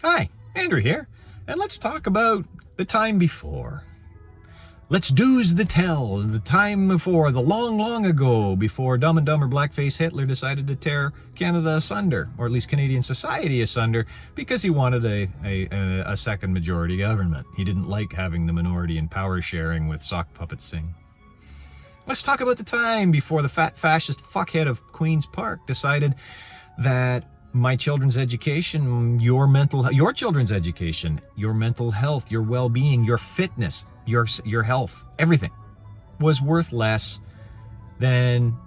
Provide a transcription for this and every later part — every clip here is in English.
Hi, Andrew here, and let's talk about the time before. Let's do's the tell, the time before, the long, long ago, before Dumb and Dumber Blackface Hitler decided to tear Canada asunder, or at least Canadian society asunder, because he wanted a second majority government. He didn't like having the minority in power sharing with sock puppets sing. Let's talk about the time before the fat fascist fuckhead of Queen's Park decided that my children's education, your children's education, your mental health, your well-being, your fitness, your health, everything was worth less than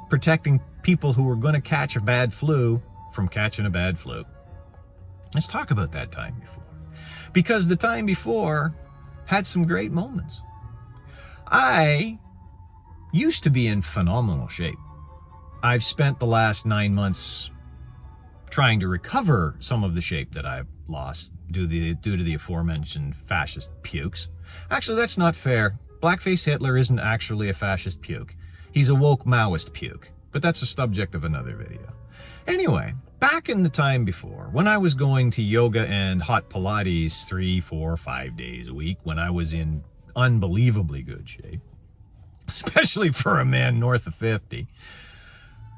protecting people who were going to catch a bad flu from catching a bad flu. Let's talk about that time before. Because the time before had some great moments. I used to be in phenomenal shape. I've spent the last 9 months trying to recover some of the shape that I've lost due to the aforementioned fascist pukes. Actually, that's not fair. Blackface Hitler isn't actually a fascist puke. He's a woke Maoist puke, but that's the subject of another video. Anyway, back in the time before, when I was going to yoga and hot Pilates 3, 4, 5 days a week, when I was in unbelievably good shape, especially for a man north of 50,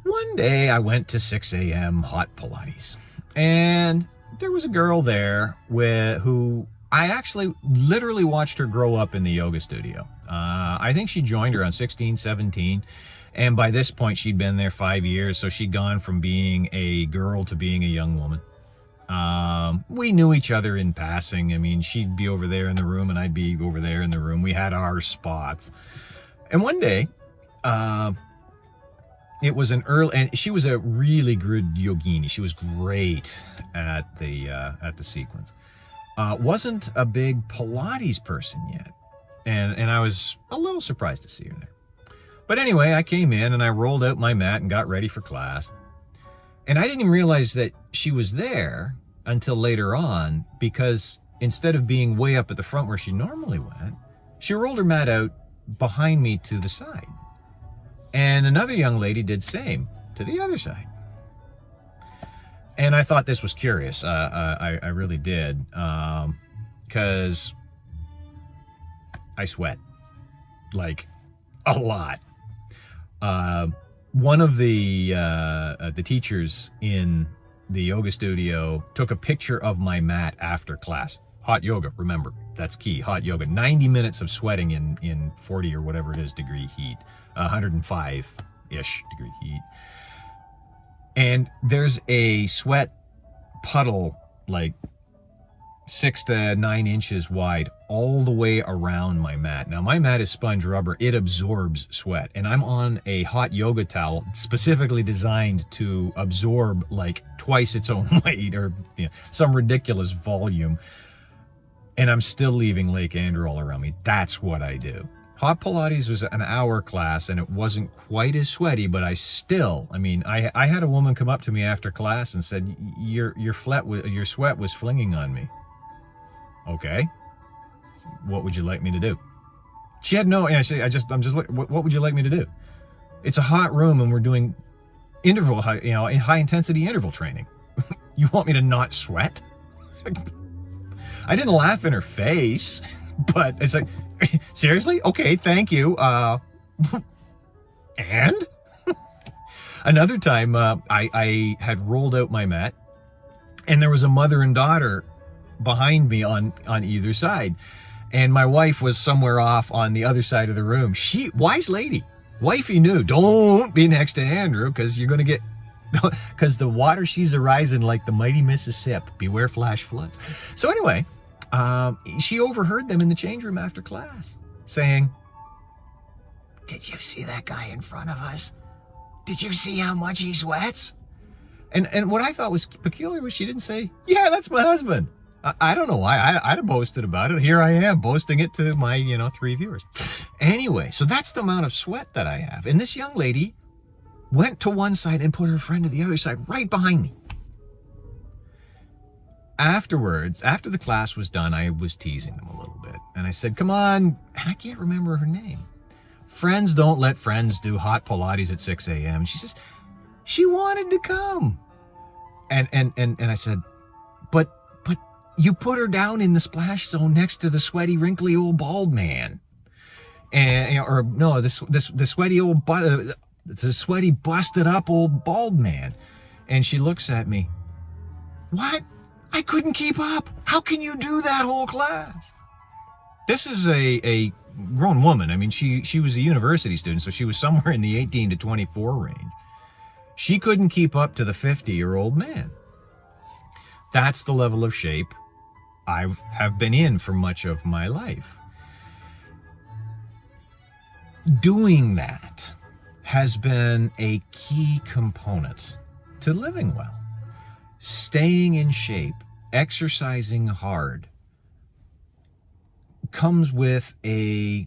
one day I went to 6 a.m. hot Pilates, and there was a girl there who I actually literally watched her grow up in the yoga studio. I think she joined around 16, 17, and by this point she'd been there 5 years, so she'd gone from being a girl to being a young woman. We knew each other in passing. I mean, she'd be over there in the room and I'd be over there in the room. We had our spots. And one day, it was an early, and she was a really good yogini. She was great at the sequence. Wasn't a big Pilates person yet, and I was a little surprised to see her there. But anyway, I came in and I rolled out my mat and got ready for class, and I didn't even realize that she was there until later on, because instead of being way up at the front where she normally went, she rolled her mat out behind me to the side. And another young lady did same to the other side. And I thought this was curious. I really did. Because I sweat. Like, a lot. One of the teachers in the yoga studio took a picture of my mat after class. Hot yoga, remember, that's key. Hot yoga. 90 minutes of sweating in 40 or whatever it is degree heat. 105-ish degree heat. And there's a sweat puddle like 6 to 9 inches wide all the way around my mat. Now, my mat is sponge rubber. It absorbs sweat. And I'm on a hot yoga towel specifically designed to absorb like twice its own weight, or some ridiculous volume. And I'm still leaving Lake Andrew all around me. That's what I do. Hot Pilates was an hour class, and it wasn't quite as sweaty, but I had a woman come up to me after class and said, your sweat was flinging on me. Okay. What would you like me to do? She had no, what would you like me to do? It's a hot room and we're doing high intensity interval training. You want me to not sweat? I didn't laugh in her face, but it's like, seriously? Okay, thank you. And? Another time, I had rolled out my mat, and there was a mother and daughter behind me on either side. And my wife was somewhere off on the other side of the room. Wise lady. Wifey knew, don't be next to Andrew, because you're going to get... Because the water she's arising like the mighty Mississippi. Beware flash floods. So anyway, she overheard them in the change room after class saying, "Did you see that guy in front of us? Did you see how much he sweats?" And what I thought was peculiar was she didn't say, "Yeah, that's my husband." I don't know why. I'd have boasted about it. Here I am boasting it to my 3 viewers. Anyway, so that's the amount of sweat that I have. And this young lady went to one side and put her friend to the other side right behind me. Afterwards, after the class was done, I was teasing them a little bit. And I said, come on, and I can't remember her name. Friends don't let friends do hot Pilates at 6 a.m. She says, she wanted to come. And I said, but you put her down in the splash zone next to the sweaty, wrinkly old bald man. And, or no, the sweaty old, the sweaty, busted up old bald man. And she looks at me. What? I couldn't keep up. How can you do that whole class? This is a grown woman. I mean, she was a university student, so she was somewhere in the 18 to 24 range. She couldn't keep up to the 50-year-old man. That's the level of shape I have been in for much of my life. Doing that has been a key component to living well. Staying in shape, exercising hard, comes with a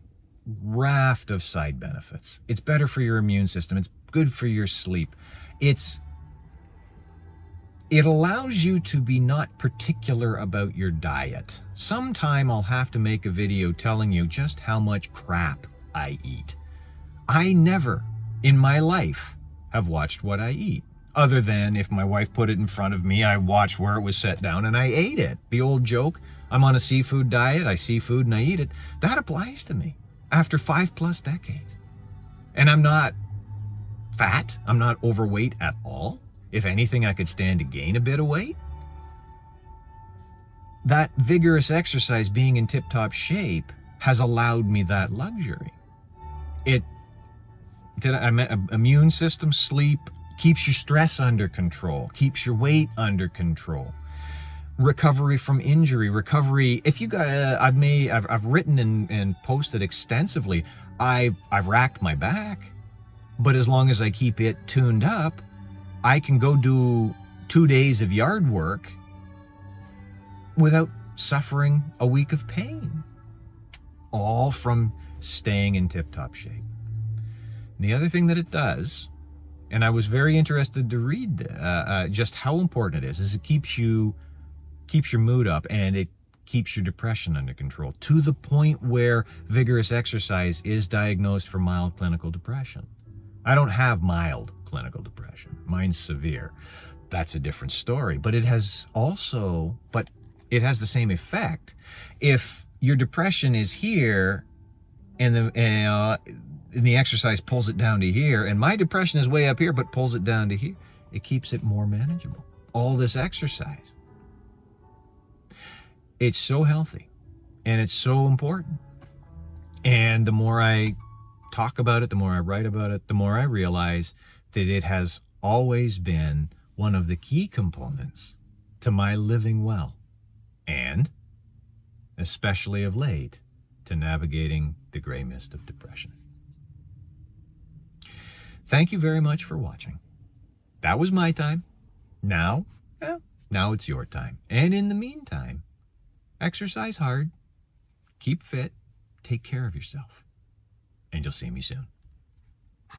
raft of side benefits. It's better for your immune system. It's good for your sleep. It allows you to be not particular about your diet. Sometime I'll have to make a video telling you just how much crap I eat. I never in my life have watched what I eat. Other than if my wife put it in front of me, I watched where it was set down and I ate it. The old joke, I'm on a seafood diet, I see food and I eat it. That applies to me after 5+ decades. And I'm not fat, I'm not overweight at all. If anything, I could stand to gain a bit of weight. That vigorous exercise, being in tip-top shape, has allowed me that luxury. Immune system, sleep, keeps your stress under control, keeps your weight under control. Recovery from injury, recovery. If you got, I've written and posted extensively. I've racked my back, but as long as I keep it tuned up, I can go do 2 days of yard work without suffering a week of pain. All from staying in tip-top shape. The other thing that it does, and I was very interested to read just how important it is it keeps your mood up and it keeps your depression under control, to the point where vigorous exercise is diagnosed for mild clinical depression. I don't have mild clinical depression. Mine's severe. That's a different story. But it has the same effect. If your depression is here and the exercise pulls it down to here, and my depression is way up here but pulls it down to here, it keeps it more manageable. All this exercise. It's so healthy and it's so important. And the more I talk about it, the more I write about it, the more I realize that it has always been one of the key components to my living well, and especially of late, to navigating the gray mist of depression. Thank you very much for watching. That was my time. Now it's your time. And in the meantime, exercise hard, keep fit, take care of yourself, and you'll see me soon.